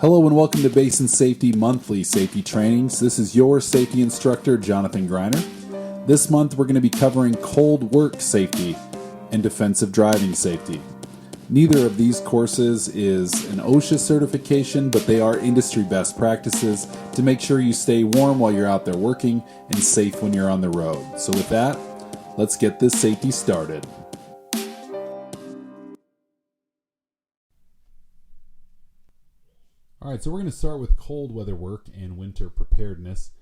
Hello and welcome to Basin Safety Monthly Safety Trainings. This is your safety instructor, Jonathan Greiner. This month we're going to be covering cold work safety and defensive driving safety. Neither of these courses is an OSHA certification, but they are industry best practices to make sure you stay warm while you're out there working and safe when you're on the road. So with that, let's get this safety started. All right, so we're going to start with cold weather work and winter preparedness.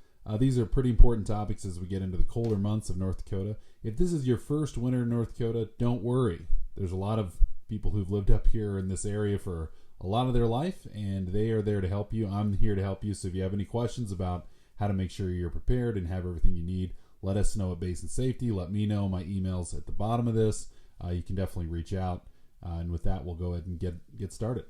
These are pretty important topics as we get into the colder months of North Dakota. If this is your first winter in North Dakota, don't worry. There's a lot of people who've lived up here in this area for a lot of their life, and they are there to help you. I'm here to help you, so if you have any questions about how to make sure you're prepared and have everything you need, let us know at Basin Safety. Let me know. My email's at the bottom of this. You can definitely reach out, and with that, we'll go ahead and get started.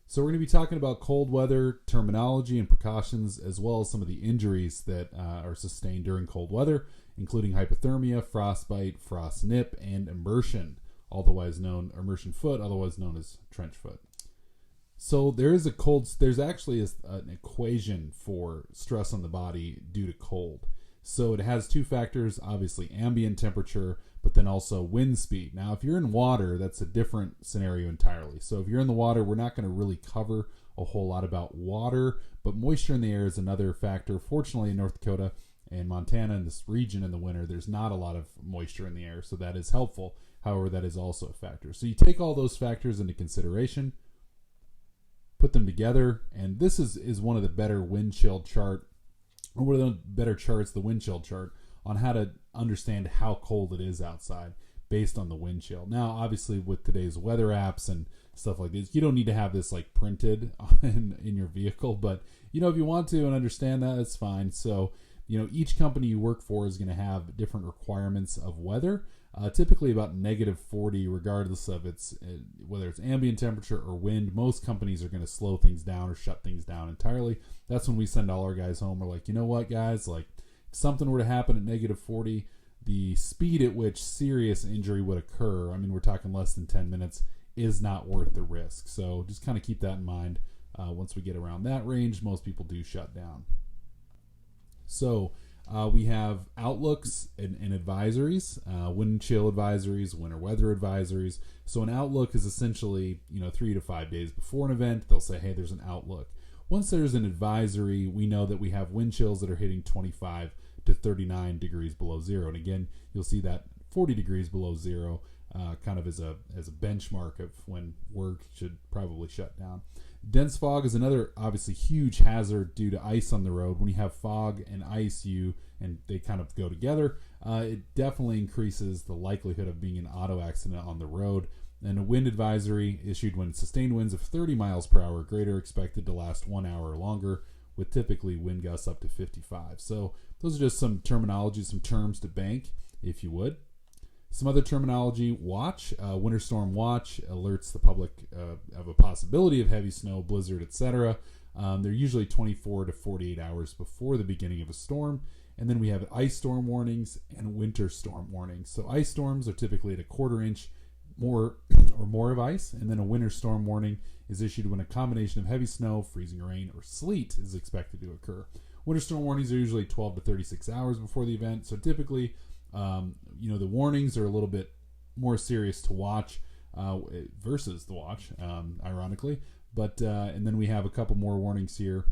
So we're going to be talking about cold weather terminology and precautions, as well as some of the injuries that are sustained during cold weather, including hypothermia, frostbite, frost nip, and immersion foot, otherwise known as trench foot. So there's actually an equation for stress on the body due to cold. So it has two factors, obviously ambient temperature, but then also wind speed. Now, if you're in water, that's a different scenario entirely. So if you're in the water, we're not going to really cover a whole lot about water, but moisture in the air is another factor. Fortunately, in North Dakota and Montana, in this region in the winter, there's not a lot of moisture in the air, so that is helpful. However, that is also a factor. So you take all those factors into consideration, put them together, and this is one of the better wind chill chart, or one of the better charts, the wind chill chart, on how to understand how cold it is outside based on the wind chill. Now, obviously, with today's weather apps and stuff like this, you don't need to have this like printed in your vehicle, but if you want to and understand that, it's fine. So, each company you work for is going to have different requirements of weather. Typically about -40, regardless of whether it's ambient temperature or wind. Most companies are going to slow things down or shut things down entirely. That's when we send all our guys home. We're like, you know what, guys? Like, if something were to happen at -40, the speed at which serious injury would occur, I mean, we're talking less than 10 minutes, is not worth the risk. So just kind of keep that in mind. Once we get around that range, most people do shut down. So we have outlooks and advisories, wind chill advisories, winter weather advisories. So an outlook is essentially, 3 to 5 days before an event, they'll say, hey, there's an outlook. Once there's an advisory, we know that we have wind chills that are hitting 25 to 39 degrees below zero. And again, you'll see that 40 degrees below zero kind of as a benchmark of when work should probably shut down. Dense fog is another obviously huge hazard due to ice on the road. When you have fog and ice, and they kind of go together, it definitely increases the likelihood of being an auto accident on the road. And a wind advisory issued when sustained winds of 30 miles per hour or greater expected to last 1 hour or longer, with typically wind gusts up to 55. So those are just some terminology, some terms to bank, if you would. Some other terminology: watch, winter storm watch alerts the public of a possibility of heavy snow, blizzard, etc. They're usually 24 to 48 hours before the beginning of a storm. And then we have ice storm warnings and winter storm warnings. So ice storms are typically at a quarter inch more of ice, and then a winter storm warning is issued when a combination of heavy snow, freezing rain, or sleet is expected to occur. Winter storm warnings are usually 12 to 36 hours before the event, so typically the warnings are a little bit more serious to watch versus the watch, ironically. But and then we have a couple more warnings here.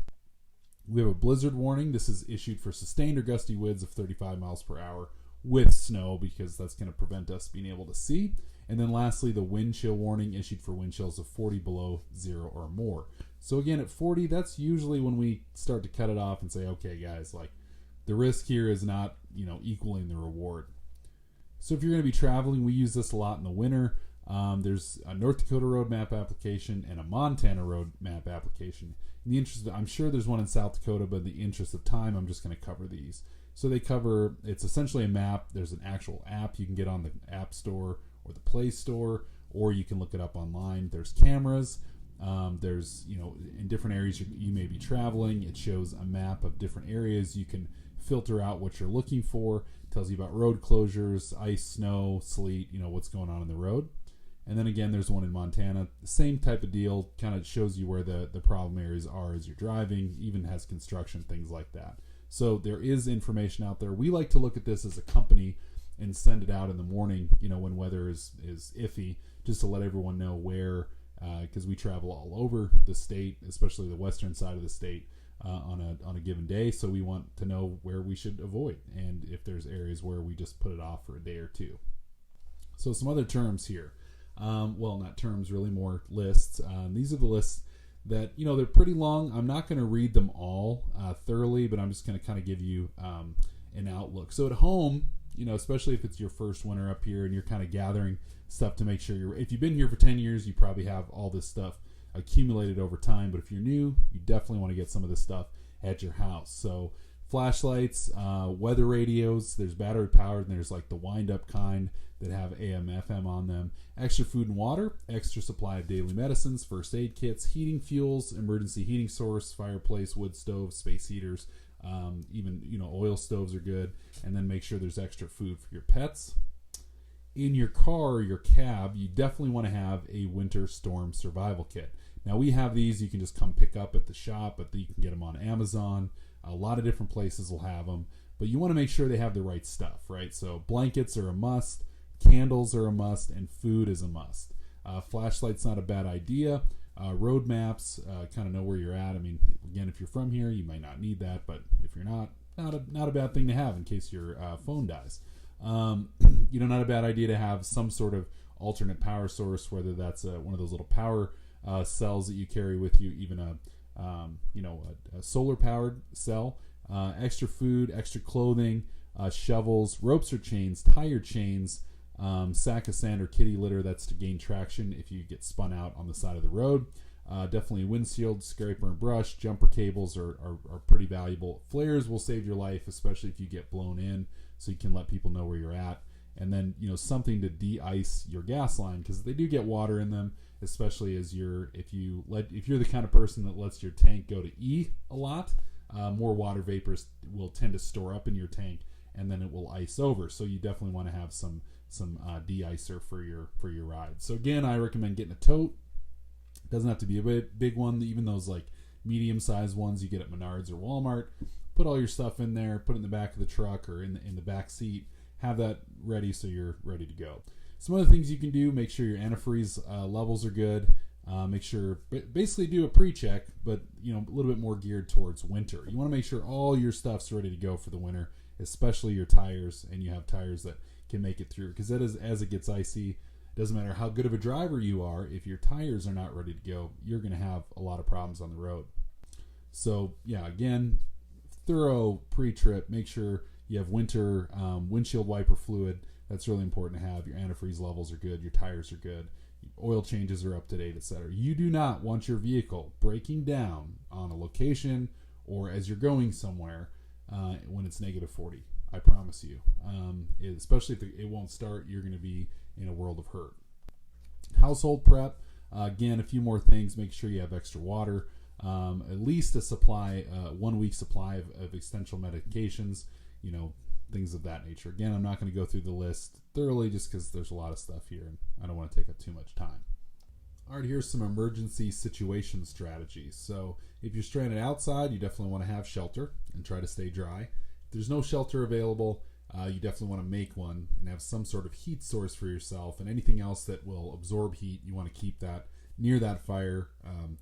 We have a blizzard warning. This is issued for sustained or gusty winds of 35 miles per hour with snow, because that's going to prevent us being able to see. And then lastly, the wind chill warning issued for wind chills of 40 below zero or more. So again, at 40, that's usually when we start to cut it off and say, okay, guys, like, the risk here is not, equaling the reward. So if you're going to be traveling, we use this a lot in the winter. There's a North Dakota road map application and a Montana road map application. In the interest I'm sure there's one in South Dakota, but in the interest of time, I'm just going to cover these. So it's essentially a map. There's an actual app you can get on the App Store or the Play Store, or you can look it up online. There's cameras. There's, in different areas you may be traveling, it shows a map of different areas. You can filter out what you're looking for. It tells you about road closures, ice, snow, sleet, what's going on the road. And then again, there's one in Montana. Same type of deal, kind of shows you where the problem areas are as you're driving, even has construction, things like that. So there is information out there. We like to look at this as a company and send it out in the morning, when weather is iffy, just to let everyone know where, because we travel all over the state, especially the western side of the state, on a given day. So we want to know where we should avoid, and if there's areas where we just put it off for a day or two. So some other terms here. Well, not terms, really more lists. These are the lists that, they're pretty long. I'm not going to read them all thoroughly, but I'm just going to kind of give you an outlook. So at home, especially if it's your first winter up here and you're kind of gathering stuff to make sure if you've been here for 10 years, you probably have all this stuff accumulated over time. But if you're new, you definitely want to get some of this stuff at your house. So flashlights, weather radios, there's battery powered, and there's like the wind up kind that have AM, FM on them. Extra food and water, extra supply of daily medicines, first aid kits, heating fuels, emergency heating source, fireplace, wood stove, space heaters, even oil stoves are good. And then make sure there's extra food for your pets. In your car or your cab, you definitely want to have a winter storm survival kit. Now we have these, you can just come pick up at the shop, but you can get them on Amazon. A lot of different places will have them, but you want to make sure they have the right stuff, right? So blankets are a must, candles are a must, and food is a must. Flashlight's not a bad idea. Road maps, kind of know where you're at. I mean, again, if you're from here, you might not need that, but if you're not a bad thing to have in case your phone dies. Not a bad idea to have some sort of alternate power source, whether that's one of those little power cells that you carry with you, even a solar powered cell, extra food, extra clothing, shovels, ropes or chains, tire chains, sack of sand or kitty litter, that's to gain traction if you get spun out on the side of the road. Definitely windshield, scraper and brush, jumper cables are pretty valuable. Flares will save your life, especially if you get blown in, so you can let people know where you're at. And then, something to de-ice your gas line, because they do get water in them, especially if you're the kind of person that lets your tank go to E a lot, more water vapors will tend to store up in your tank, and then it will ice over. So you definitely want to have some de-icer for your ride. So again, I recommend getting a tote. It doesn't have to be a big one. Even those like medium-sized ones you get at Menards or Walmart. Put all your stuff in there. Put it in the back of the truck or in the back seat. Have that ready so you're ready to go. Some other things you can do: make sure your antifreeze levels are good. Make sure, basically do a pre-check, but a little bit more geared towards winter. You want to make sure all your stuff's ready to go for the winter, especially your tires, and you have tires that can make it through. Because as it gets icy, it doesn't matter how good of a driver you are, if your tires are not ready to go, you're going to have a lot of problems on the road. So yeah, again, thorough pre-trip. Make sure you have winter windshield wiper fluid. That's really important to have. Your antifreeze levels are good. Your tires are good. Oil changes are up to date, etc. You do not want your vehicle breaking down on a location or as you're going somewhere when it's negative 40. I promise you. Especially if it won't start, you're going to be in a world of hurt. Household prep. Again, a few more things. Make sure you have extra water. At least a supply, 1 week supply of essential medications. Things of that nature. Again, I'm not going to go through the list thoroughly just because there's a lot of stuff here and I don't want to take up too much time. All right, here's some emergency situation strategies. So if you're stranded outside, you definitely want to have shelter and try to stay dry. If there's no shelter available, you definitely want to make one and have some sort of heat source for yourself, and anything else that will absorb heat, you want to keep that near that fire.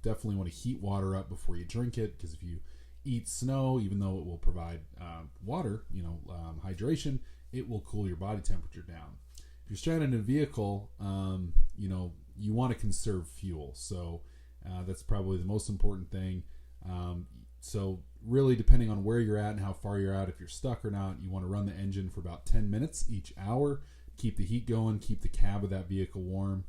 Definitely want to heat water up before you drink it, because if you eat snow, even though it will provide water, hydration, it will cool your body temperature down. If you're stranded in a vehicle, you want to conserve fuel. So that's probably the most important thing. So really, depending on where you're at and how far you're at, if you're stuck or not, you want to run the engine for about 10 minutes each hour. Keep the heat going. Keep the cab of that vehicle warm.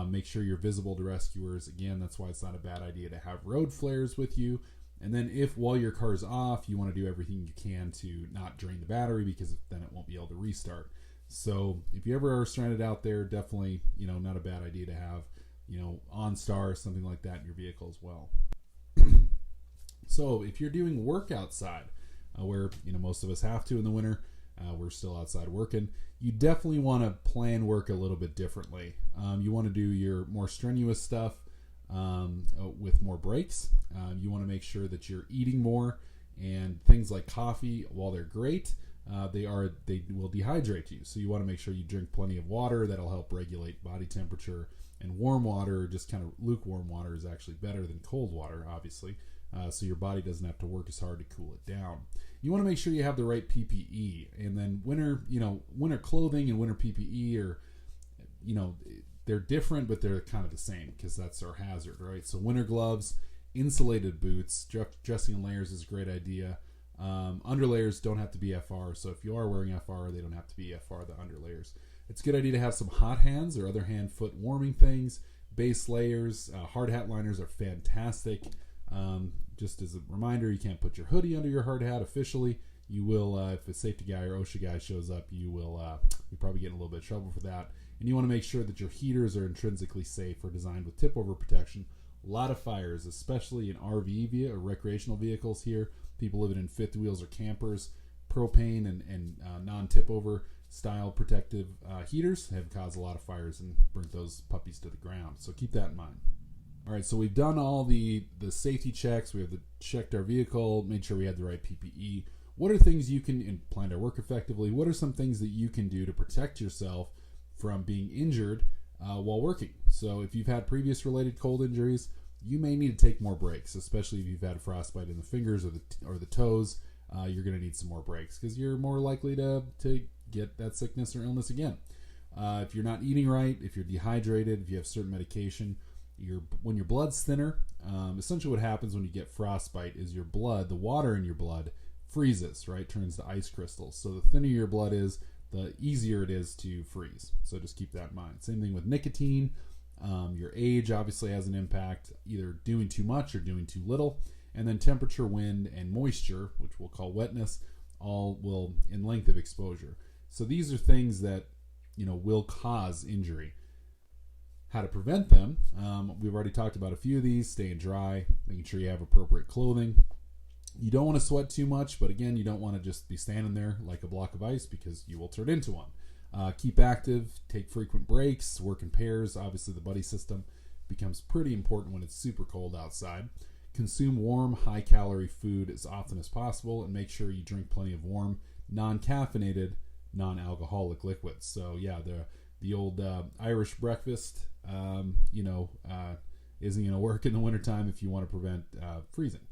Make sure you're visible to rescuers. Again, that's why it's not a bad idea to have road flares with you. And then if while your car's off, you want to do everything you can to not drain the battery, because then it won't be able to restart. So if you ever are stranded out there, definitely, not a bad idea to have, OnStar or something like that in your vehicle as well. So if you're doing work outside, where, most of us have to in the winter, we're still outside working. You definitely want to plan work a little bit differently. You want to do your more strenuous stuff with more breaks. You want to make sure that you're eating more, and things like coffee, while they're great, they will dehydrate you. So you want to make sure you drink plenty of water. That'll help regulate body temperature. And warm water, just kind of lukewarm water, is actually better than cold water, obviously. So your body doesn't have to work as hard to cool it down. You want to make sure you have the right PPE, and then winter clothing and winter PPE are, they're different, but they're kind of the same because that's our hazard, right? So winter gloves, insulated boots, dressing in layers is a great idea. Underlayers don't have to be FR, so if you are wearing FR, they don't have to be FR, the underlayers. It's a good idea to have some hot hands or other hand foot warming things. Base layers, hard hat liners are fantastic. Just as a reminder, you can't put your hoodie under your hard hat officially. You will, if a safety guy or OSHA guy shows up, you'll probably get in a little bit of trouble for that. And you want to make sure that your heaters are intrinsically safe or designed with tip-over protection. A lot of fires, especially in RV or recreational vehicles here. People living in fifth wheels or campers. Propane and non-tip-over style protective heaters have caused a lot of fires and burnt those puppies to the ground. So keep that in mind. All right, so we've done all the safety checks. We have checked our vehicle, made sure we had the right PPE. What are things you can, and planned our work effectively, what are some things that you can do to protect yourself from being injured while working? So if you've had previous related cold injuries, you may need to take more breaks, especially if you've had a frostbite in the fingers or the toes. You're going to need some more breaks because you're more likely to get that sickness or illness again. If you're not eating right, if you're dehydrated, if you have certain medication, when your blood's thinner, essentially what happens when you get frostbite is your blood, the water in your blood, freezes, right? Turns to ice crystals. So the thinner your blood is, the easier it is to freeze. So just keep that in mind. Same thing with nicotine. Your age obviously has an impact, either doing too much or doing too little. And then temperature, wind, and moisture, which we'll call wetness, all will in length of exposure. So these are things that will cause injury. How to prevent them? We've already talked about a few of these. Staying dry, making sure you have appropriate clothing. You don't want to sweat too much, but again, you don't want to just be standing there like a block of ice because you will turn into one. Keep active, take frequent breaks, work in pairs. Obviously, the buddy system becomes pretty important when it's super cold outside. Consume warm, high-calorie food as often as possible, and make sure you drink plenty of warm, non-caffeinated, non-alcoholic liquids. So yeah, the old Irish breakfast, isn't going to work in the wintertime if you want to prevent freezing.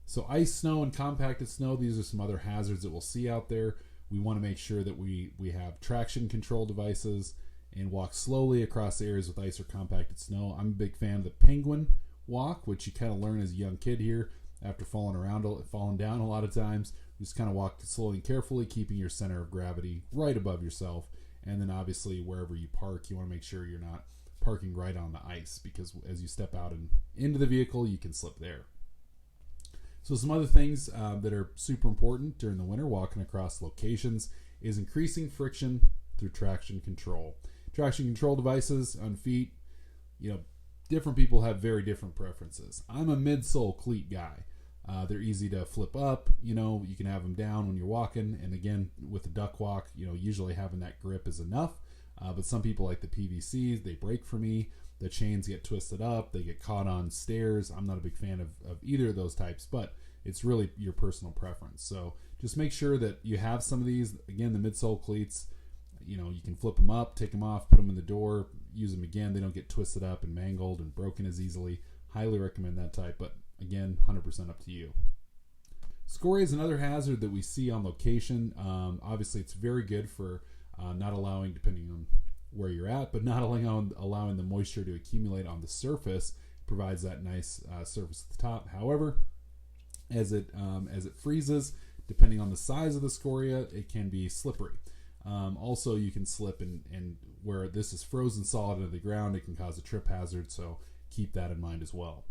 So ice, snow, and compacted snow, these are some other hazards that we'll see out there. We want to make sure that we have traction control devices and walk slowly across areas with ice or compacted snow. I'm a big fan of the penguin walk, which you kind of learn as a young kid here after falling down a lot of times. You just kind of walk slowly and carefully, keeping your center of gravity right above yourself. And then obviously wherever you park, you want to make sure you're not parking right on the ice, because as you step out and into the vehicle, you can slip there. So some other things that are super important during the winter walking across locations is increasing friction through traction control. Traction control devices on feet, different people have very different preferences. I'm a midsole cleat guy. They're easy to flip up. You can have them down when you're walking. And again, with the duck walk, usually having that grip is enough. But some people like the PVCs, they break for me. The chains get twisted up. They get caught on stairs. I'm not a big fan of either of those types, but it's really your personal preference. So just make sure that you have some of these. Again, the midsole cleats, you can flip them up, take them off, put them in the door, use them again. They don't get twisted up and mangled and broken as easily. Highly recommend that type, but again, 100% up to you. Scoria is another hazard that we see on location. Obviously, it's very good for not allowing, depending on where you're at, but not allowing the moisture to accumulate on the surface. It provides that nice surface at the top. However, as it freezes, depending on the size of the scoria, it can be slippery. Also, you can slip and where this is frozen solid into the ground, it can cause a trip hazard, so keep that in mind as well.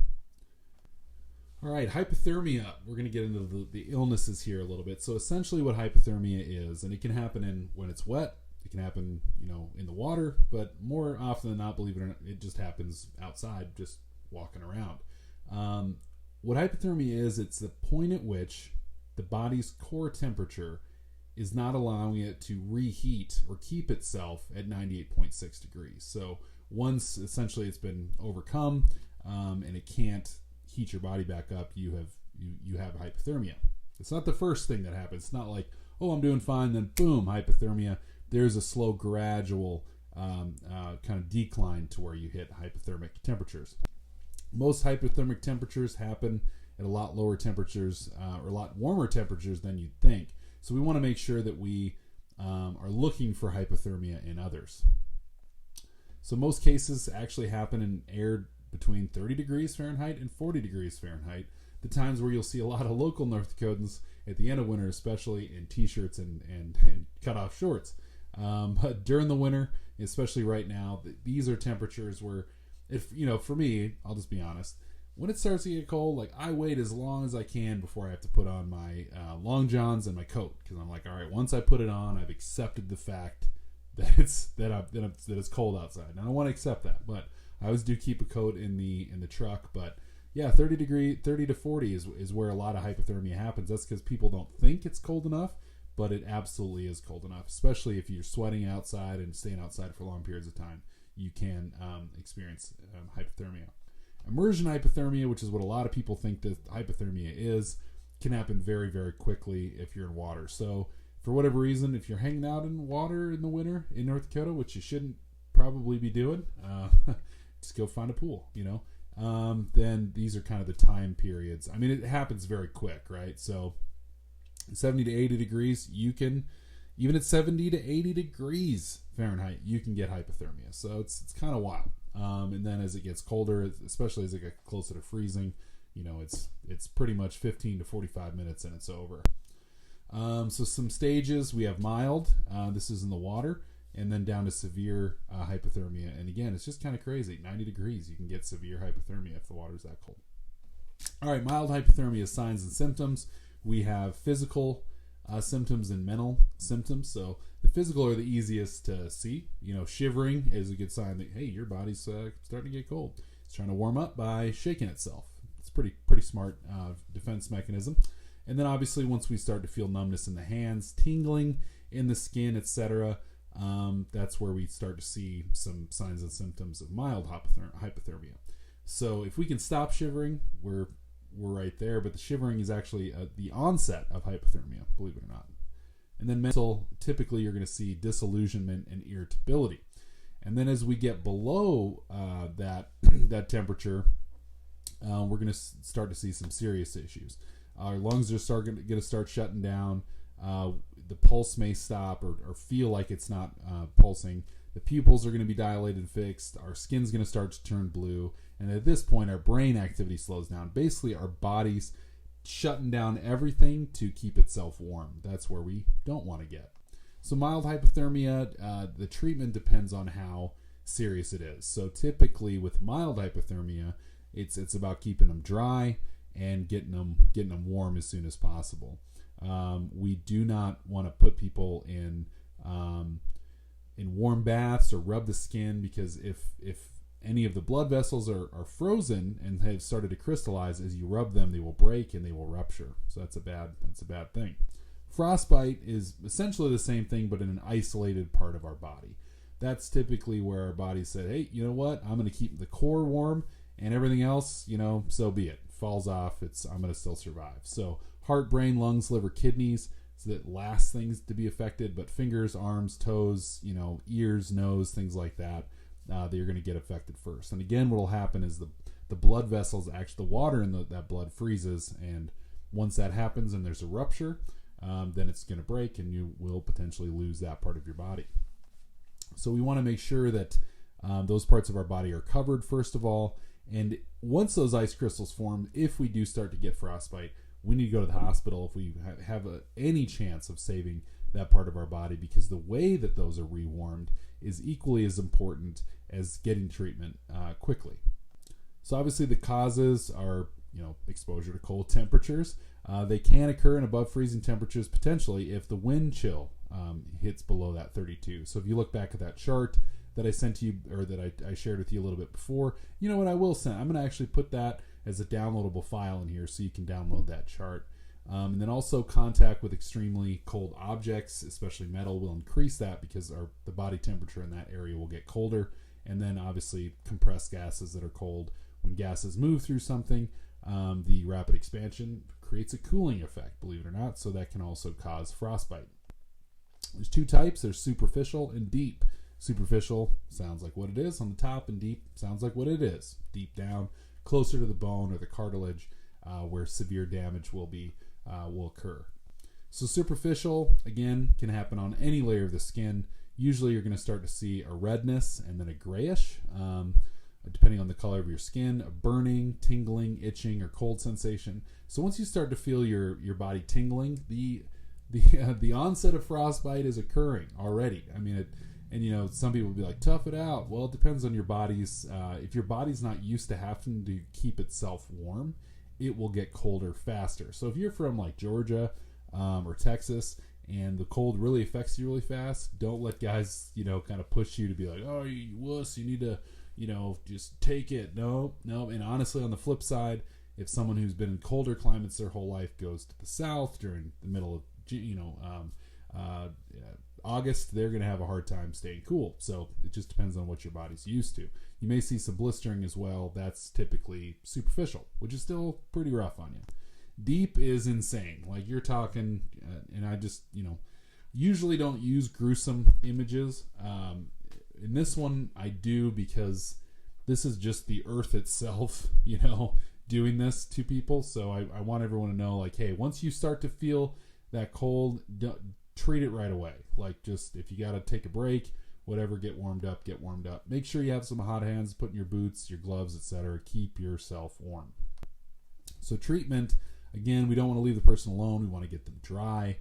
All right, hypothermia. We're going to get into the illnesses here a little bit. So essentially what hypothermia is, and it can happen when it's wet, it can happen, in the water, but more often than not, believe it or not, it just happens outside, just walking around. What hypothermia is, it's the point at which the body's core temperature is not allowing it to reheat or keep itself at 98.6 degrees. So once essentially it's been overcome and it can't heat your body back up, you have hypothermia. It's not the first thing that happens. It's not like, oh, I'm doing fine, then boom, hypothermia. There's a slow, gradual kind of decline to where you hit hypothermic temperatures. Most hypothermic temperatures happen at a lot lower temperatures or a lot warmer temperatures than you'd think. So we want to make sure that we are looking for hypothermia in others. So most cases actually happen in air between 30 degrees Fahrenheit and 40 degrees Fahrenheit. The times where you'll see a lot of local North Dakotans at the end of winter, especially in t-shirts and cut-off shorts. But during the winter, especially right now, these are temperatures where, for me, I'll just be honest, when it starts to get cold, like I wait as long as I can before I have to put on my long johns and my coat, because I'm like, all right, once I put it on, I've accepted the fact that it's cold outside. And I don't want to accept that, but I always do keep a coat in the truck. But yeah, 30 to 40 is where a lot of hypothermia happens. That's because people don't think it's cold enough, but it absolutely is cold enough, especially if you're sweating outside and staying outside for long periods of time. You can experience hypothermia. Immersion hypothermia, which is what a lot of people think that hypothermia is, can happen very, very quickly if you're in water. So for whatever reason, if you're hanging out in water in the winter in North Dakota, which you shouldn't probably be doing, just go find a pool, then these are kind of the time periods. I mean, it happens very quick, right? So 70 to 80 degrees, you can, even at 70 to 80 degrees Fahrenheit, you can get hypothermia. So it's kind of wild. And then as it gets colder, especially as it gets closer to freezing, it's pretty much 15 to 45 minutes and it's over. So some stages, we have mild, this is in the water, and then down to severe hypothermia. And again, it's just kind of crazy. 90 degrees, you can get severe hypothermia if the water's that cold. All right, mild hypothermia signs and symptoms. We have physical symptoms and mental symptoms. So the physical are the easiest to see. Shivering is a good sign that, hey, your body's starting to get cold. It's trying to warm up by shaking itself. It's pretty smart defense mechanism. And then obviously once we start to feel numbness in the hands, tingling in the skin, etc., that's where we start to see some signs and symptoms of mild hypothermia. So if we can stop shivering, we're right there. But the shivering is actually the onset of hypothermia, believe it or not. And then mental, typically you're going to see disillusionment and irritability. And then as we get below that temperature, we're going to start to see some serious issues. Our lungs are going to start shutting down. The pulse may stop or feel like it's not pulsing. The pupils are going to be dilated and fixed. Our skin's going to start to turn blue. And at this point, our brain activity slows down. Basically, our body's shutting down everything to keep itself warm. That's where we don't want to get. So mild hypothermia, the treatment depends on how serious it is. So typically with mild hypothermia, it's about keeping them dry and getting them warm as soon as possible. We do not want to put people in warm baths or rub the skin, because if any of the blood vessels are frozen and have started to crystallize, as you rub them, they will break and they will rupture. So that's a bad thing. Frostbite is essentially the same thing, but in an isolated part of our body. That's typically where our body said, hey, you know what? I'm going to keep the core warm, and everything else, so be it. Falls off. I'm going to still survive. So heart, brain, lungs, liver, kidneys, so that last things to be affected, but fingers, arms, toes, ears, nose, things like that, they're going to get affected first. And again, what will happen is the blood vessels, actually the water in that blood freezes, and once that happens and there's a rupture, then it's going to break and you will potentially lose that part of your body. So we want to make sure that those parts of our body are covered first of all. And once those ice crystals form, if we do start to get frostbite, we need to go to the hospital if we have any chance of saving that part of our body, because the way that those are rewarmed is equally as important as getting treatment quickly. So obviously the causes are, exposure to cold temperatures. They can occur in above freezing temperatures potentially if the wind chill hits below that 32. So if you look back at that chart that I sent to you, or that I shared with you a little bit before, I'm going to actually put that as a downloadable file in here so you can download that chart. And then also contact with extremely cold objects, especially metal, will increase that because the body temperature in that area will get colder. And then obviously compressed gases that are cold. When gases move through something, the rapid expansion creates a cooling effect, believe it or not. So that can also cause frostbite. There's two types. There's superficial and deep. Superficial sounds like what it is on the top, and deep sounds like what it is. Deep down, closer to the bone or the cartilage, where severe damage will occur. So superficial, again, can happen on any layer of the skin. Usually you're going to start to see a redness and then a grayish, depending on the color of your skin, a burning, tingling, itching, or cold sensation. So once you start to feel your body tingling, the onset of frostbite is occurring already. I mean, some people will be like, tough it out. Well, it depends on your body's. If your body's not used to having to keep itself warm, it will get colder faster. So if you're from like Georgia or Texas and the cold really affects you really fast, don't let guys, kind of push you to be like, oh, you wuss, you need to, just take it. No. And honestly, on the flip side, if someone who's been in colder climates their whole life goes to the south during the middle of, August, they're going to have a hard time staying cool. So it just depends on what your body's used to. You may see some blistering as well. That's typically superficial, which is still pretty rough on you. Deep is insane. Like you're talking, and I just, usually don't use gruesome images. In this one, I do because this is just the earth itself, doing this to people. So I want everyone to know, like, hey, once you start to feel that cold, treat it right away. Like, just if you got to take a break, whatever, get warmed up. Make sure you have some hot hands, put in your boots, your gloves, etc. Keep yourself warm. So treatment, again, we don't want to leave the person alone. We want to get them dry.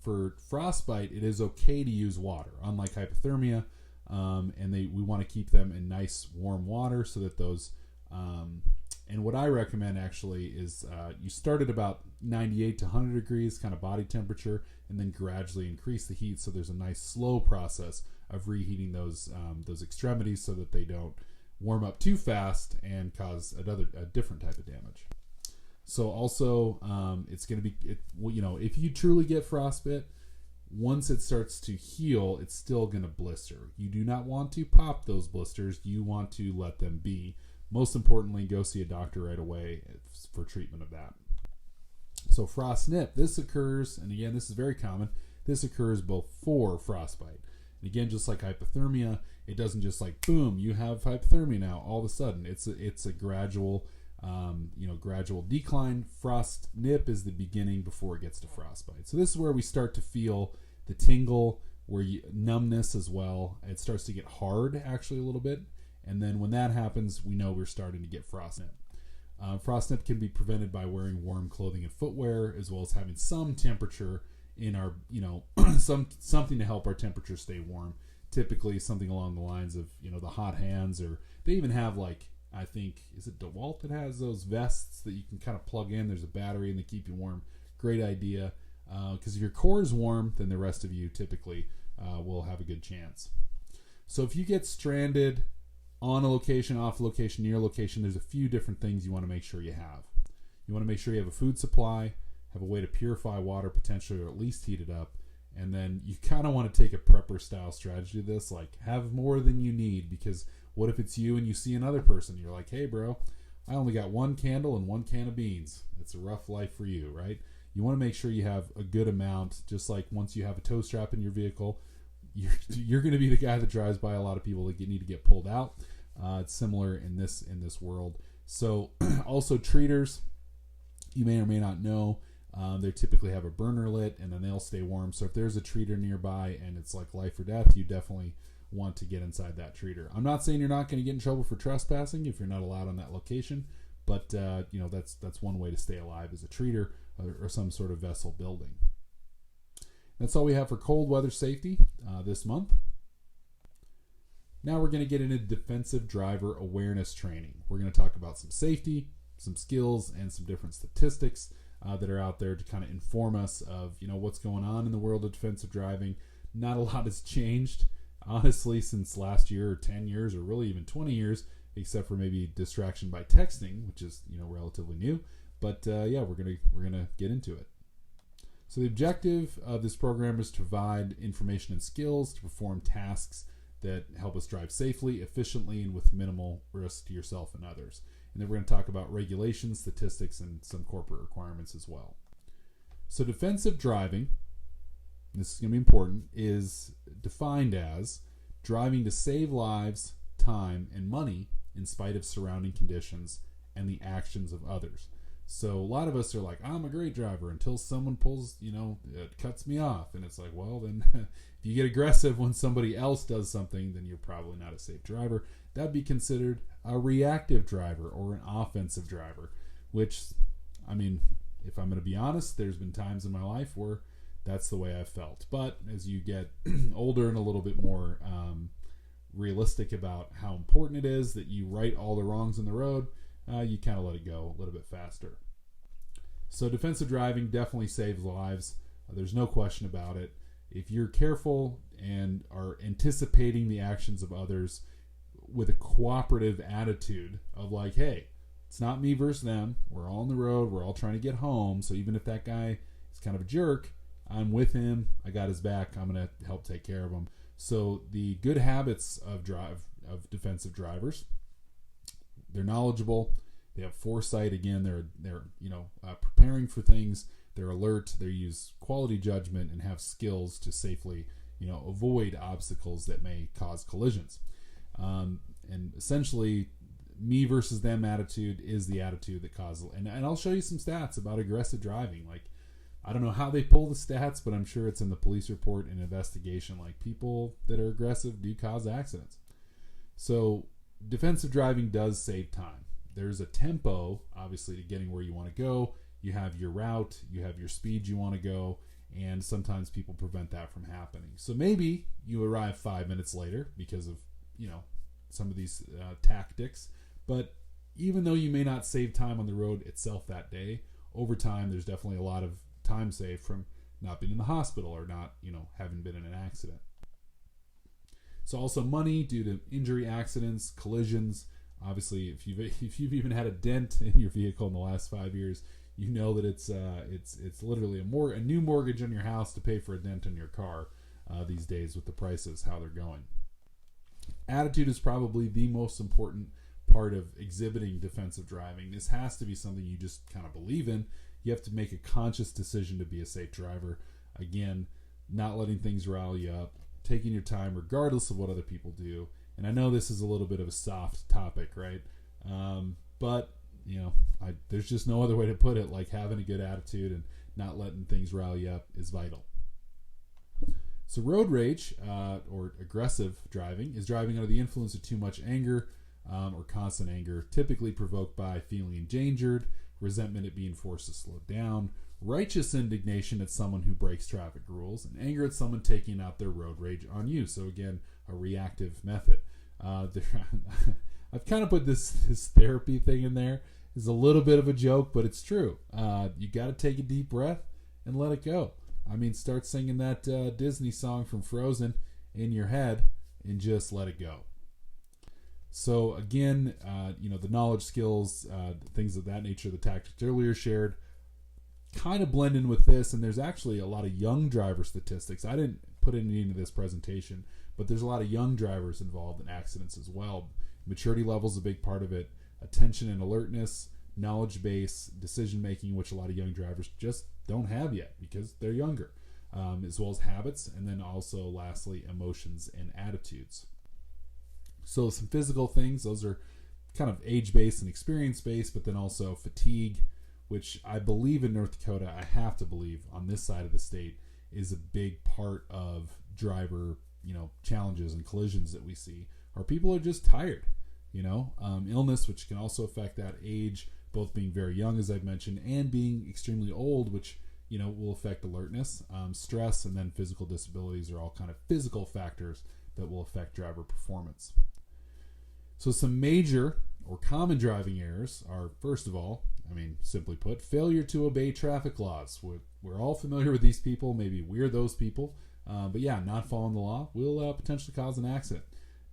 For frostbite, it is okay to use water, unlike hypothermia. And we want to keep them in nice warm water so that those, and what I recommend actually is you start at about 98 to 100 degrees kind of body temperature, and then gradually increase the heat so there's a nice slow process of reheating those extremities so that they don't warm up too fast and cause a different type of damage. So also, it's going to be, if you truly get frostbite, once it starts to heal, it's still going to blister. You do not want to pop those blisters. You want to let them be. Most importantly, go see a doctor right away for treatment of that. So frost nip, this occurs, and again, this is very common. This occurs before frostbite. And again, just like hypothermia, it doesn't just like, boom, you have hypothermia now. All of a sudden, it's a gradual, gradual decline. Frost nip is the beginning before it gets to frostbite. So this is where we start to feel the tingle, numbness as well. It starts to get hard actually a little bit. And then when that happens, we know we're starting to get frost nip. Frost nip can be prevented by wearing warm clothing and footwear, as well as having some temperature in our, something to help our temperature stay warm. Typically something along the lines of, the hot hands, or they even have I think, is it DeWalt that has those vests that you can kind of plug in? There's a battery and they keep you warm. Great idea. Because if your core is warm, then the rest of you typically will have a good chance. So if you get stranded on a location, off a location, near a location, there's a few different things you want to make sure you have. You want to make sure you have a food supply, have a way to purify water potentially, or at least heat it up. And then you kind of want to take a prepper style strategy to this, like have more than you need, because what if it's you and you see another person? You're like, hey bro, I only got one candle and one can of beans. It's a rough life for you, right? You want to make sure you have a good amount, just like once you have a tow strap in your vehicle, you're going to be the guy that drives by a lot of people that need to get pulled out. It's similar in this world. So also treaters, you may or may not know, they typically have a burner lit and then they'll stay warm. So if there's a treater nearby and it's like life or death, you definitely want to get inside that treater. I'm not saying you're not going to get in trouble for trespassing if you're not allowed on that location, but that's one way to stay alive, is a treater or some sort of vessel building. That's all we have for cold weather safety this month. Now we're going to get into defensive driver awareness training. We're going to talk about some safety, some skills, and some different statistics that are out there to kind of inform us of what's going on in the world of defensive driving. Not a lot has changed, honestly, since last year or 10 years or really even 20 years, except for maybe distraction by texting, which is relatively new. But yeah, we're gonna get into it. So the objective of this program is to provide information and skills to perform tasks that help us drive safely, efficiently, and with minimal risk to yourself and others. And then we're going to talk about regulations, statistics, and some corporate requirements as well. So defensive driving, this is going to be important, is defined as driving to save lives, time, and money in spite of surrounding conditions and the actions of others. So a lot of us are like, I'm a great driver until someone pulls, it cuts me off. And it's like, well, then if you get aggressive when somebody else does something, then you're probably not a safe driver. That'd be considered a reactive driver or an offensive driver, which, I mean, if I'm going to be honest, there's been times in my life where that's the way I've felt. But as you get older and a little bit more realistic about how important it is that you right all the wrongs in the road, you kind of let it go a little bit faster. So defensive driving definitely saves lives. There's no question about it. If you're careful and are anticipating the actions of others with a cooperative attitude of like, hey, it's not me versus them. We're all on the road. We're all trying to get home. So even if that guy is kind of a jerk, I'm with him. I got his back. I'm going to help take care of him. So the good habits of defensive drivers: they're knowledgeable. They have foresight. Again, they're preparing for things. They're alert. They use quality judgment and have skills to safely avoid obstacles that may cause collisions. And essentially, me versus them attitude is the attitude that causes. And I'll show you some stats about aggressive driving. Like, I don't know how they pull the stats, but I'm sure it's in the police report and investigation. Like, people that are aggressive do cause accidents. So defensive driving does save time. There's a tempo, obviously, to getting where you want to go. You have your route, you have your speed you want to go, and sometimes people prevent that from happening. So maybe you arrive 5 minutes later because of, some of these tactics. But even though you may not save time on the road itself that day, over time there's definitely a lot of time saved from not being in the hospital or not, having been in an accident. So also money due to injury, accidents, collisions. Obviously, if you've even had a dent in your vehicle in the last 5 years, you know that it's literally a new mortgage on your house to pay for a dent in your car these days with the prices, how they're going. Attitude is probably the most important part of exhibiting defensive driving. This has to be something you just kind of believe in. You have to make a conscious decision to be a safe driver. Again, not letting things rile you up, taking your time regardless of what other people do. And I know this is a little bit of a soft topic, right? But there's just no other way to put it. Like, having a good attitude and not letting things rile you up is vital. So road rage, or aggressive driving, is driving under the influence of too much anger or constant anger, typically provoked by feeling endangered, resentment at being forced to slow down, righteous indignation at someone who breaks traffic rules, and anger at someone taking out their road rage on you. So again, a reactive method. I've kind of put this therapy thing in there. It's a little bit of a joke, but it's true. You got to take a deep breath and let it go. I mean, start singing that Disney song from Frozen in your head and just let it go. So again, the knowledge, skills, things of that nature, the tactics earlier shared, kind of blend in with this. And there's actually a lot of young driver statistics. I didn't put any into this presentation, but there's a lot of young drivers involved in accidents as well. Maturity level is a big part of it. Attention and alertness, knowledge base, decision making, which a lot of young drivers just don't have yet because they're younger, as well as habits, and then also lastly emotions and attitudes. So some physical things, those are kind of age-based and experience-based, but then also fatigue, which I believe in North Dakota, I have to believe on this side of the state, is a big part of driver challenges and collisions that we see. Or people are just tired. Illness, which can also affect that, age, both being very young, as I've mentioned, and being extremely old, which will affect alertness, stress, and then physical disabilities are all kind of physical factors that will affect driver performance. So some major or common driving errors are, first of all, simply put, failure to obey traffic laws. We're all familiar with these people. Maybe we're those people. But yeah, not following the law will potentially cause an accident.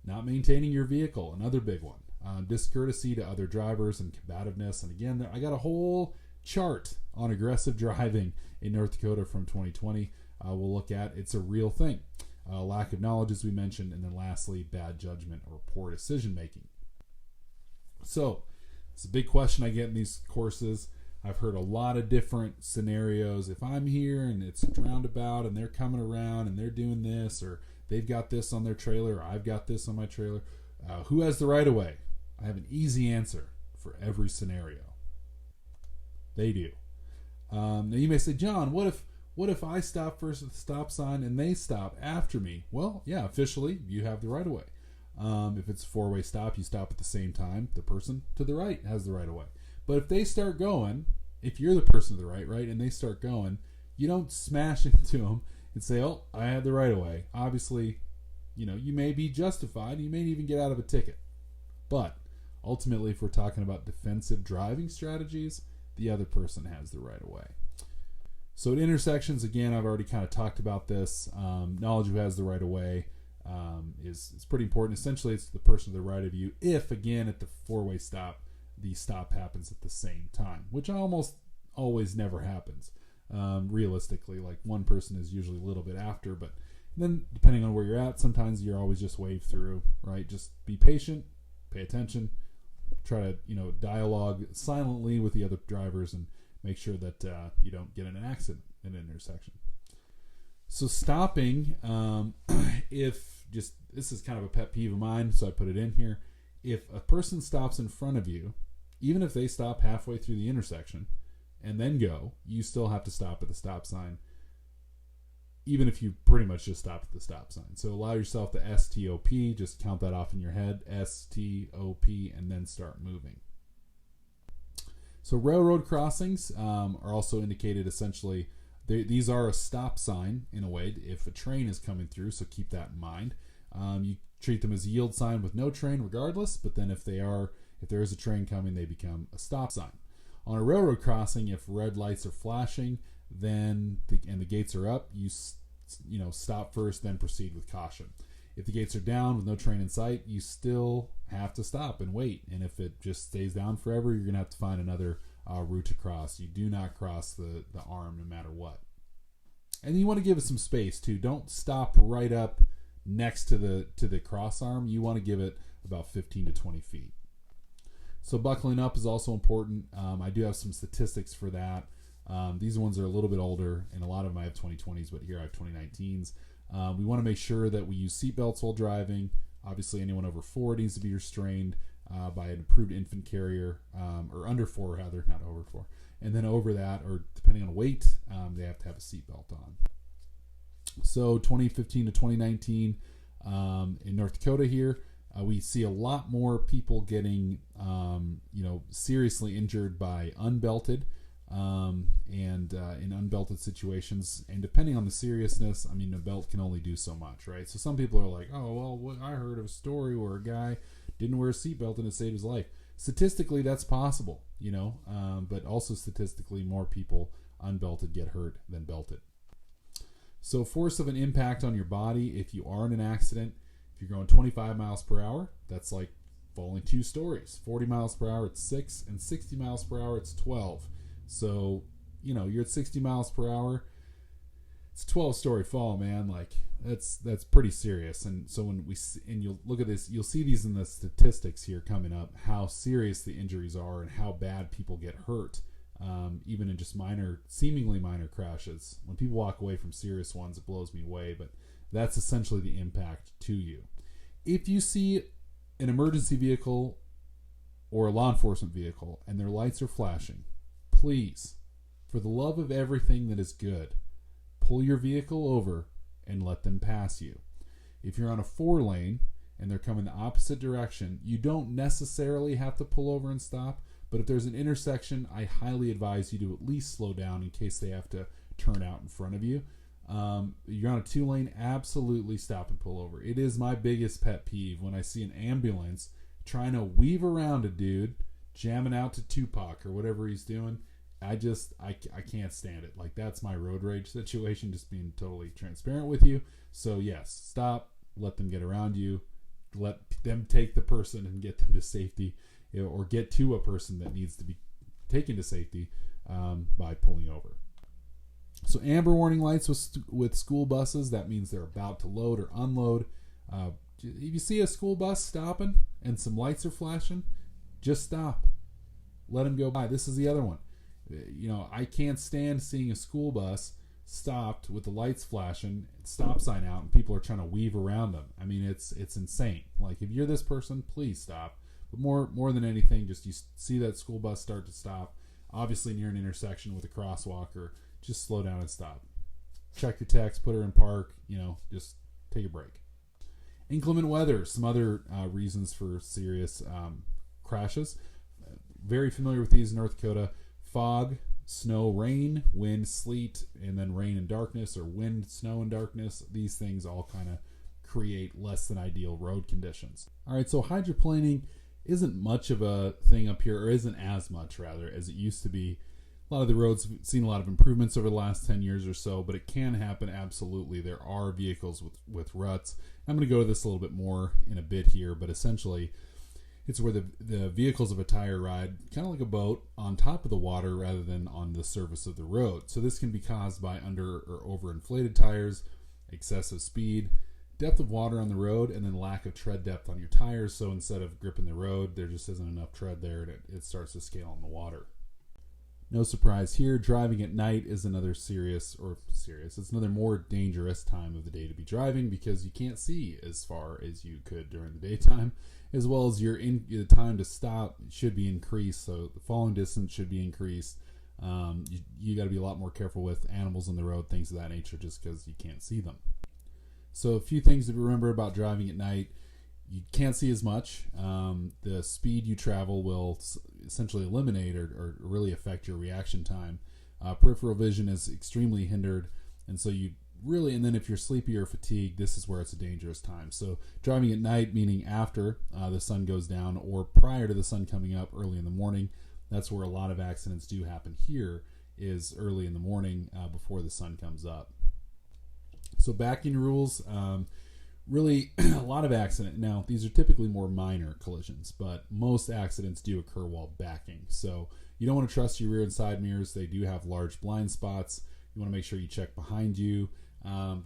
Not maintaining your vehicle, another big one. Discourtesy to other drivers and combativeness. And again, I got a whole chart on aggressive driving in North Dakota from 2020 we'll look at. It's a real thing. Lack of knowledge, as we mentioned, and then lastly, bad judgment or poor decision making. So it's a big question I get in these courses. I've heard a lot of different scenarios. If I'm here and it's a roundabout and they're coming around and they're doing this, or they've got this on their trailer, or I've got this on my trailer, who has the right of way? I have an easy answer for every scenario. They do. Now you may say, John, what if I stop first at the stop sign and they stop after me? Well, yeah, officially you have the right of way. If it's a four-way stop, you stop at the same time. The person to the right has the right of way. But if they start going, if you're the person to the right, and they start going, you don't smash into them and say, oh, I had the right of way. Obviously, you may be justified. You may even get out of a ticket. But ultimately, if we're talking about defensive driving strategies, the other person has the right of way. So at intersections, again, I've already kind of talked about this. Knowledge who has the right of way is pretty important. Essentially, it's the person to the right of you. If, again, at the four-way stop, the stop happens at the same time, which almost always never happens. Realistically, like one person is usually a little bit after, but then depending on where you're at, sometimes you're always just wave through, right? Just be patient, pay attention, try to, dialogue silently with the other drivers and make sure that you don't get in an accident in an intersection. So stopping, this is kind of a pet peeve of mine, so I put it in here. If a person stops in front of you, even if they stop halfway through the intersection and then go, you still have to stop at the stop sign, even if you pretty much just stopped at the stop sign. So allow yourself to STOP, just count that off in your head, STOP, and then start moving. So railroad crossings are also indicated essentially, these are a stop sign in a way if a train is coming through, so keep that in mind. You treat them as a yield sign with no train regardless, but then if there is a train coming, they become a stop sign. On a railroad crossing, if red lights are flashing, and the gates are up, you stop first, then proceed with caution. If the gates are down with no train in sight, you still have to stop and wait. And if it just stays down forever, you're going to have to find another route to cross. You do not cross the arm no matter what. And you want to give it some space too. Don't stop right up next to the cross arm. You want to give it about 15 to 20 feet. So buckling up is also important. I do have some statistics for that. These ones are a little bit older, and a lot of them I have 2020s, but here I have 2019s. We want to make sure that we use seatbelts while driving. Obviously, anyone over 4 needs to be restrained by an approved infant carrier, or under 4 rather, not over 4. And then over that, or depending on weight, they have to have a seatbelt on. So 2015 to 2019 in North Dakota here, we see a lot more people getting seriously injured by unbelted and in unbelted situations. And depending on the seriousness, a belt can only do so much, right? So some people are like, oh, well, I heard of a story where a guy didn't wear a seatbelt and it saved his life. Statistically, that's possible, but also statistically, more people unbelted get hurt than belted. So force of an impact on your body, if you are in an accident, if you're going 25 miles per hour, that's like falling 2 stories. 40 miles per hour, it's 6, and 60 miles per hour, it's 12. So, you're at 60 miles per hour, it's a 12-story fall, man. Like, that's pretty serious. And so you'll look at this, you'll see these in the statistics here coming up, how serious the injuries are and how bad people get hurt. Even in just seemingly minor crashes. When people walk away from serious ones, it blows me away, but that's essentially the impact to you. If you see an emergency vehicle or a law enforcement vehicle and their lights are flashing, please, for the love of everything that is good, pull your vehicle over and let them pass you. If you're on a 4-lane and they're coming the opposite direction, you don't necessarily have to pull over and stop. But if there's an intersection, I highly advise you to at least slow down in case they have to turn out in front of you. You're on a 2-lane, absolutely stop and pull over. It is my biggest pet peeve when I see an ambulance trying to weave around a dude, jamming out to Tupac or whatever he's doing. I can't stand it. Like, that's my road rage situation, just being totally transparent with you. So yes, stop, let them get around you, let them take the person and get them to safety, or get to a person that needs to be taken to safety by pulling over. So amber warning lights with school buses, that means they're about to load or unload. If you see a school bus stopping and some lights are flashing, just stop. Let them go by. This is the other one. I can't stand seeing a school bus stopped with the lights flashing, stop sign out, and people are trying to weave around them. I mean, it's insane. Like, if you're this person, please stop. But more than anything, just you see that school bus start to stop, obviously near an intersection with a crosswalk, or just slow down and stop. Check your text, put her in park, just take a break. Inclement weather, some other reasons for serious crashes. Very familiar with these in North Dakota. Fog, snow, rain, wind, sleet, and then rain and darkness, or wind, snow, and darkness. These things all kind of create less than ideal road conditions. All right, so hydroplaning isn't much of a thing up here, or isn't as much, rather, as it used to be. A lot of the roads have seen a lot of improvements over the last 10 years or so, but it can happen, absolutely. There are vehicles with ruts. I'm going to go to this a little bit more in a bit here, but essentially it's where the vehicles of a tire ride, kind of like a boat, on top of the water rather than on the surface of the road. So this can be caused by under or overinflated tires, excessive speed, depth of water on the road, and then lack of tread depth on your tires. So instead of gripping the road, there just isn't enough tread there, and it starts to scale on the water. No surprise here, driving at night is another it's another more dangerous time of the day to be driving, because you can't see as far as you could during the daytime, as well as the time to stop should be increased, so the falling distance should be increased. You got to be a lot more careful with animals on the road, things of that nature, just because you can't see them. So a few things to remember about driving at night. You can't see as much. The speed you travel will essentially eliminate or really affect your reaction time. Peripheral vision is extremely hindered, and so and then if you're sleepy or fatigued, this is where it's a dangerous time. So driving at night, meaning after the sun goes down or prior to the sun coming up early in the morning, that's where a lot of accidents do happen here, is early in the morning before the sun comes up. So backing rules, really a lot of accidents. Now, these are typically more minor collisions, but most accidents do occur while backing. So you don't want to trust your rear and side mirrors. They do have large blind spots. You want to make sure you check behind you.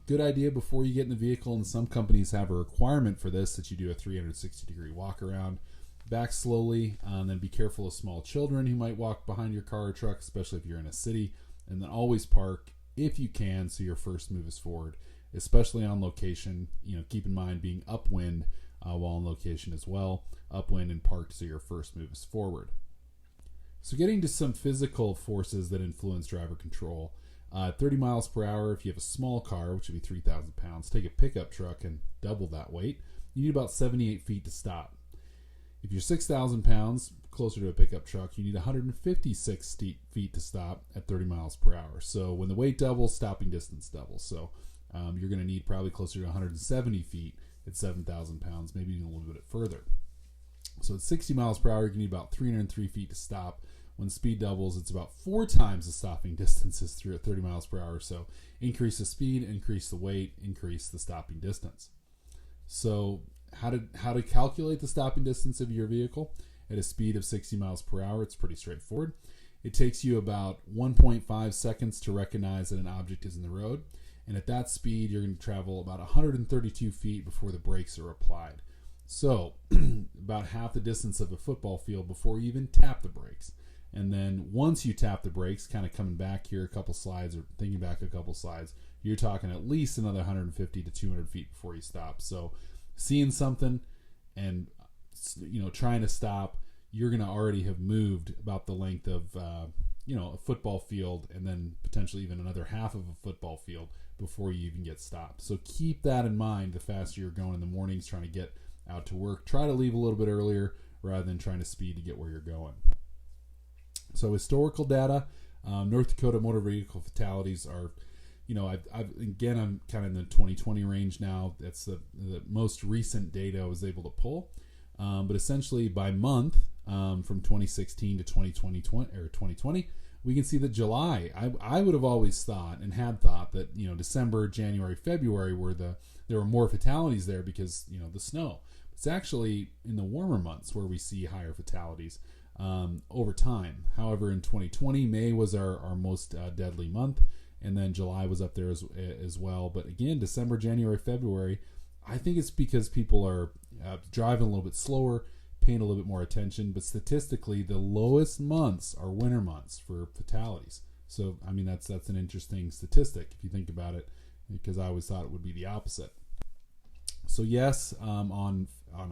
Good idea before you get in the vehicle, and some companies have a requirement for this, that you do a 360-degree walk around. Back slowly, and then be careful of small children who might walk behind your car or truck, especially if you're in a city. And then always park if you can, so your first move is forward, especially on location. Keep in mind being upwind while on location as well. Upwind and parked, so your first move is forward. So getting to some physical forces that influence driver control. 30 miles per hour, if you have a small car, which would be 3,000 pounds, take a pickup truck and double that weight. You need about 78 feet to stop. If you're 6,000 pounds, closer to a pickup truck, you need 156 feet to stop at 30 miles per hour. So when the weight doubles, stopping distance doubles. So you're going to need probably closer to 170 feet at 7,000 pounds, maybe even a little bit further. So at 60 miles per hour, you need about 303 feet to stop. When speed doubles, it's about 4 times the stopping distances through at 30 miles per hour. So increase the speed, increase the weight, increase the stopping distance. So how to calculate the stopping distance of your vehicle at a speed of 60 miles per hour? It's pretty straightforward. It takes you about 1.5 seconds to recognize that an object is in the road. And at that speed, you're going to travel about 132 feet before the brakes are applied. So about half the distance of a football field before you even tap the brakes. And then once you tap the brakes, kind of coming back here a couple slides, or thinking back a couple slides, you're talking at least another 150 to 200 feet before you stop. So seeing something and trying to stop, you're going to already have moved about the length of a football field, and then potentially even another half of a football field before you even get stopped. So keep that in mind the faster you're going in the mornings trying to get out to work. Try to leave a little bit earlier rather than trying to speed to get where you're going. So historical data, North Dakota motor vehicle fatalities are, I'm kind of in the 2020 range now. That's the most recent data I was able to pull. But essentially by month, from 2016 to 2020, we can see that July, I would have always thought and had thought that, December, January, February there were more fatalities there because, the snow. It's actually in the warmer months where we see higher fatalities. over time. However, in 2020, May was our most deadly month, and then July was up there as well. But again, December, January, February, I think it's because people are driving a little bit slower, paying a little bit more attention. But statistically, the lowest months are winter months for fatalities. So, I mean, that's an interesting statistic if you think about it, because I always thought it would be the opposite. So yes, on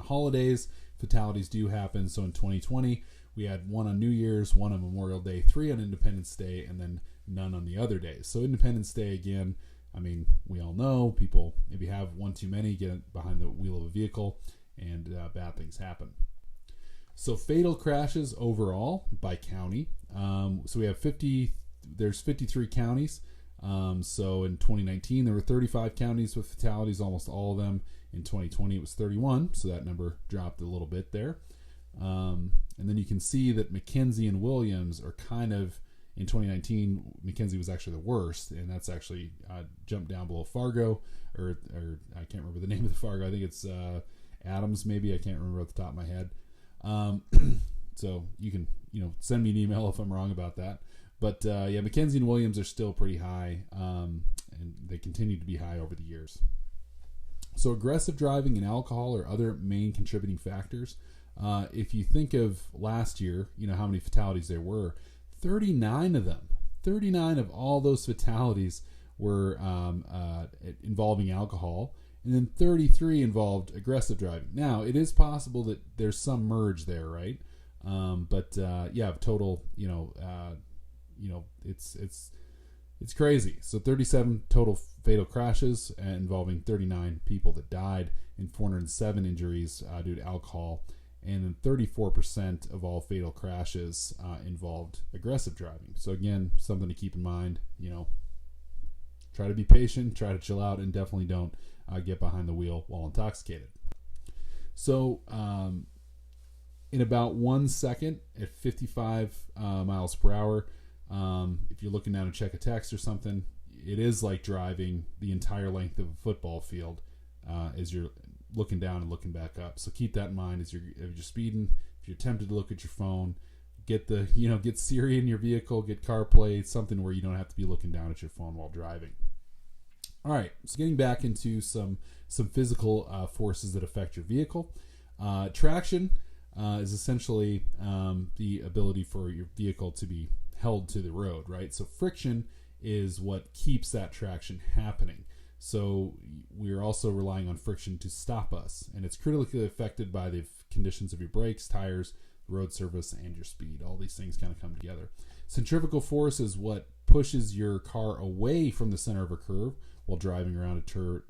holidays, fatalities do happen. So in 2020, we had one on New Year's, one on Memorial Day, 3 on Independence Day, and then none on the other days. So Independence Day, again, I mean, we all know people maybe have one too many, get behind the wheel of a vehicle, and bad things happen. So fatal crashes overall by county. So we have there's 53 counties. So in 2019, there were 35 counties with fatalities, almost all of them. In 2020, it was 31, so that number dropped a little bit there. And then you can see that McKenzie and Williams are kind of, in 2019, McKenzie was actually the worst, and that's actually jumped down below Fargo, or I can't remember the name of the Fargo. I think it's Adams, maybe. I can't remember off the top of my head. So you can send me an email if I'm wrong about that. But yeah, McKenzie and Williams are still pretty high, and they continue to be high over the years. So aggressive driving and alcohol are other main contributing factors. If you think of last year, how many fatalities there were, 39 of them. 39 of all those fatalities were involving alcohol, and then 33 involved aggressive driving. Now, it is possible that there's some merge there, right? But yeah, total, it's crazy. So 37 total fatal crashes involving 39 people that died, and 407 injuries due to alcohol. And then 34% of all fatal crashes involved aggressive driving. So again, something to keep in mind. Try to be patient, try to chill out, and definitely don't get behind the wheel while intoxicated. So in about 1 second at 55 miles per hour, if you're looking down to check a text or something, it is like driving the entire length of a football field as you're looking down and looking back up. So keep that in mind as you're speeding. If you're tempted to look at your phone, get Siri in your vehicle, get CarPlay, something where you don't have to be looking down at your phone while driving. All right, so getting back into some physical forces that affect your vehicle. Traction is essentially the ability for your vehicle to be held to the road, right? So friction is what keeps that traction happening. So we're also relying on friction to stop us, and it's critically affected by the conditions of your brakes, tires, road surface, and your speed. All these things kind of come together. Centrifugal force is what pushes your car away from the center of a curve while driving around a turn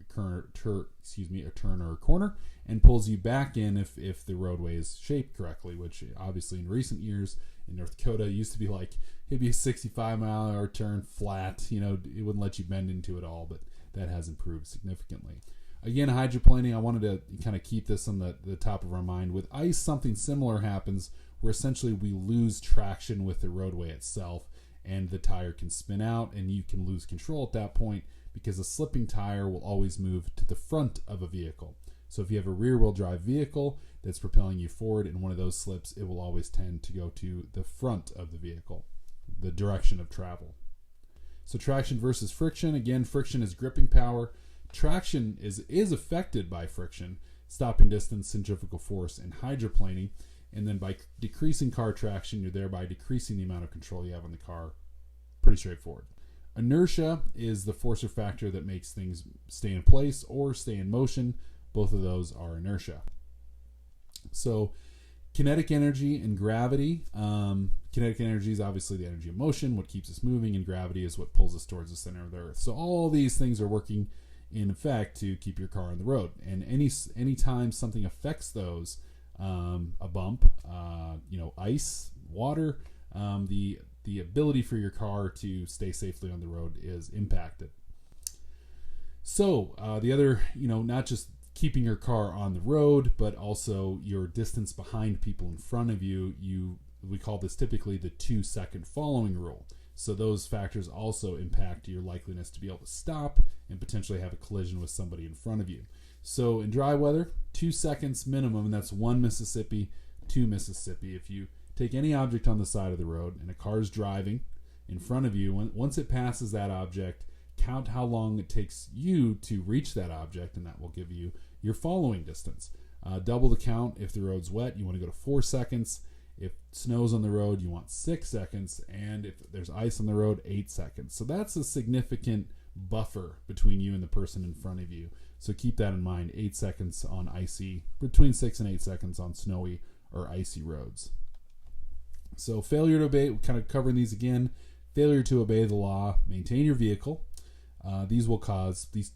or a corner, and pulls you back in if the roadway is shaped correctly, which obviously in recent years in North Dakota used to be like, it'd be a 65-mile-an-hour turn flat, it wouldn't let you bend into it all, but that has improved significantly. Again, hydroplaning, I wanted to kind of keep this on the top of our mind. With ice, something similar happens where essentially we lose traction with the roadway itself, and the tire can spin out, and you can lose control at that point because a slipping tire will always move to the front of a vehicle. So if you have a rear-wheel drive vehicle that's propelling you forward and one of those slips, it will always tend to go to the front of the vehicle, the direction of travel. So traction versus friction. Again, friction is gripping power. Traction is affected by friction, stopping distance, centrifugal force, and hydroplaning. And then by decreasing car traction, you're thereby decreasing the amount of control you have on the car. Pretty straightforward. Inertia is the force or factor that makes things stay in place or stay in motion. Both of those are inertia. So kinetic energy and gravity. Kinetic energy is obviously the energy of motion, what keeps us moving, and gravity is what pulls us towards the center of the earth. So all these things are working in effect to keep your car on the road. And any time something affects those, a bump, ice, water, the ability for your car to stay safely on the road is impacted. So the other, not just keeping your car on the road, but also your distance behind people in front of you, we call this typically the 2-second following rule. So those factors also impact your likeliness to be able to stop and potentially have a collision with somebody in front of you. So in dry weather, 2 seconds minimum, and that's 1 Mississippi, 2 Mississippi. If you take any object on the side of the road, and a car is driving in front of you. Once it passes that object, count how long it takes you to reach that object, and that will give you your following distance. Double the count. If the road's wet, you want to go to 4 seconds. If snow's on the road, you want 6 seconds. And if there's ice on the road, 8 seconds. So that's a significant buffer between you and the person in front of you. So keep that in mind. 8 seconds on icy, between 6 and 8 seconds on snowy or icy roads. So failure to obey, kind of covering these again. Failure to obey the law, maintain your vehicle. These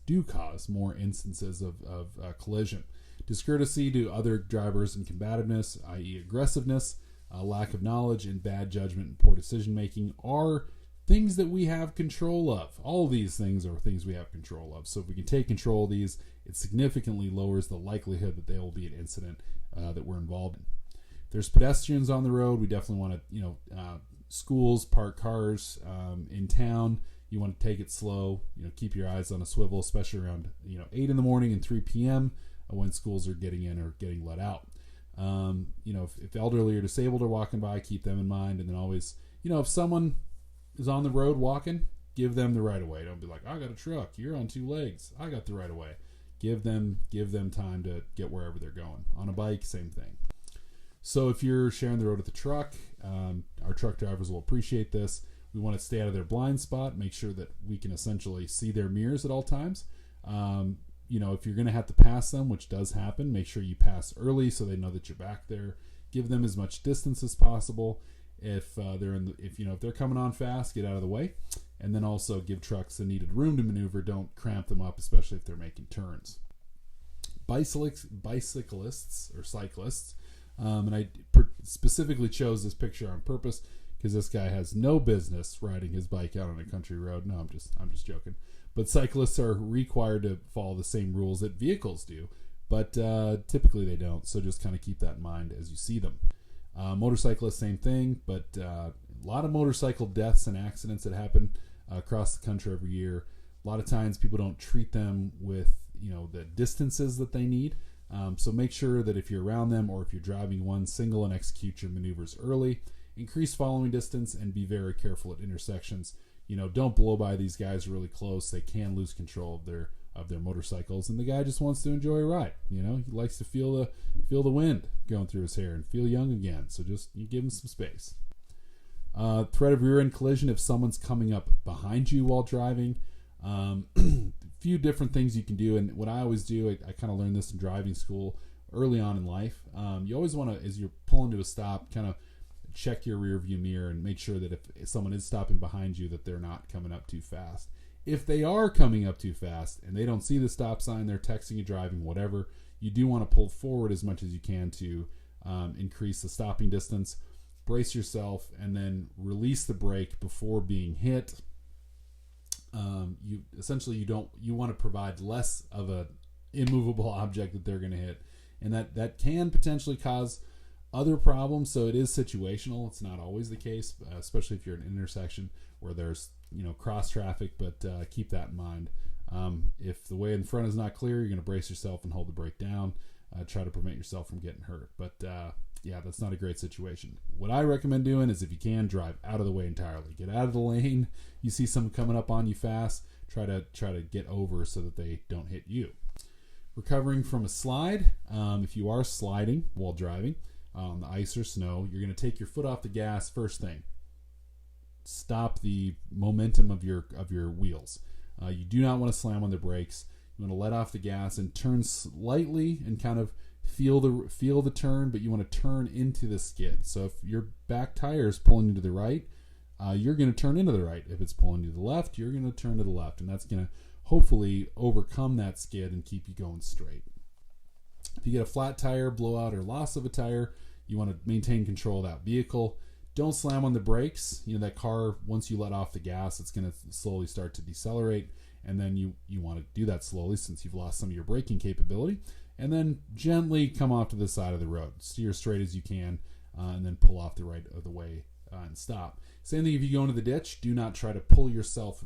do cause more instances of collision. Discourtesy to other drivers and combativeness, i.e. aggressiveness, lack of knowledge, and bad judgment and poor decision making are things that we have control of. All of these things are things we have control of. So if we can take control of these, it significantly lowers the likelihood that there will be an incident that we're involved in. If there's pedestrians on the road, we definitely want to, schools, park cars in town. You want to take it slow. Keep your eyes on a swivel, especially around 8 in the morning and 3 p.m. When schools are getting in or getting let out. If elderly or disabled are walking by, keep them in mind. And then always, if someone is on the road walking, give them the right of way. Don't be like, I got a truck, you're on 2 legs, I got the right of way. Give them time to get wherever they're going. On a bike, same thing. So if you're sharing the road with a truck, our truck drivers will appreciate this. We want to stay out of their blind spot, make sure that we can essentially see their mirrors at all times. If you're going to have to pass them, which does happen, make sure you pass early so they know that you're back there. Give them as much distance as possible. If they're coming on fast, get out of the way, and then also give trucks the needed room to maneuver. Don't cramp them up, especially if they're making turns. Bicyclists or cyclists, and I specifically chose this picture on purpose because this guy has no business riding his bike out on a country road. No, I'm just joking. But cyclists are required to follow the same rules that vehicles do, but typically they don't. So just kind of keep that in mind as you see them. Motorcyclists, same thing, but a lot of motorcycle deaths and accidents that happen across the country every year. A lot of times people don't treat them with the distances that they need. So make sure that if you're around them or if you're driving one, single and execute your maneuvers early. Increase following distance and be very careful at intersections. Don't blow by these guys really close. They can lose control of their motorcycles, and the guy just wants to enjoy a ride. He likes to feel the wind going through his hair and feel young again. So just you give him some space. Threat of rear-end collision if someone's coming up behind you while driving. Few different things you can do, and what I always do, I kind of learned this in driving school early on in life. You always want to, as you're pulling to a stop, kind of check your rear view mirror and make sure that if someone is stopping behind you that they're not coming up too fast. If they are coming up too fast and they don't see the stop sign, they're texting you, driving, whatever, you do want to pull forward as much as you can to increase the stopping distance. Brace yourself and then release the brake before being hit. You want to provide less of a immovable object that they're going to hit, and that can potentially cause other problems. So it is situational. It's not always the case, especially if you're in an intersection where there's cross traffic. But keep that in mind. If the way in front is not clear, you're going to brace yourself and hold the brake down. Try to prevent yourself from getting hurt. But that's not a great situation. What I recommend doing is, if you can, drive out of the way entirely. Get out of the lane. You see someone coming up on you fast, try to get over so that they don't hit you. Recovering from a slide. If you are sliding while driving on the ice or snow, you're going to take your foot off the gas first thing. Stop the momentum of your wheels. You do not want to slam on the brakes. You want to let off the gas and turn slightly and kind of feel the turn, but you want to turn into the skid. So if your back tire is pulling you to the right, you're going to turn into the right. If it's pulling you to the left, you're going to turn to the left, and that's going to hopefully overcome that skid and keep you going straight. If you get a flat tire, blowout, or loss of a tire, you want to maintain control of that vehicle. Don't slam on the brakes. That car, once you let off the gas, it's going to slowly start to decelerate, and then you want to do that slowly since you've lost some of your braking capability, and then gently come off to the side of the road. Steer straight as you can, and then pull off the right of the way and stop. Same thing if you go into the ditch. Do not try to pull yourself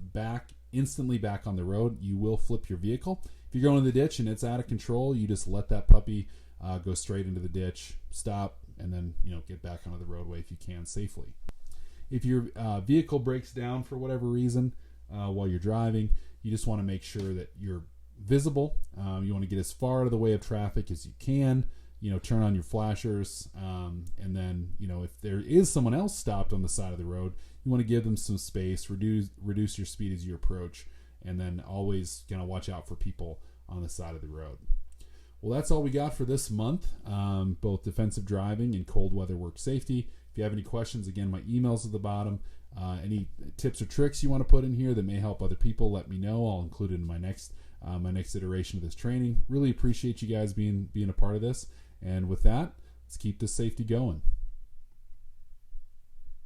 instantly back on the road. You will flip your vehicle. If you're going in the ditch and it's out of control, you just let that puppy go straight into the ditch, stop, and then get back onto the roadway if you can safely. If your vehicle breaks down for whatever reason while you're driving, you just want to make sure that you're visible. You want to get as far out of the way of traffic as you can. Turn on your flashers, and then if there is someone else stopped on the side of the road, you want to give them some space, reduce your speed as you approach, and then always watch out for people on the side of the road. Well, that's all we got for this month, both defensive driving and cold weather work safety. If you have any questions, again, my email's at the bottom. Any tips or tricks you want to put in here that may help other people, let me know. I'll include it in my next iteration of this training. Really appreciate you guys being a part of this. And with that, let's keep this safety going.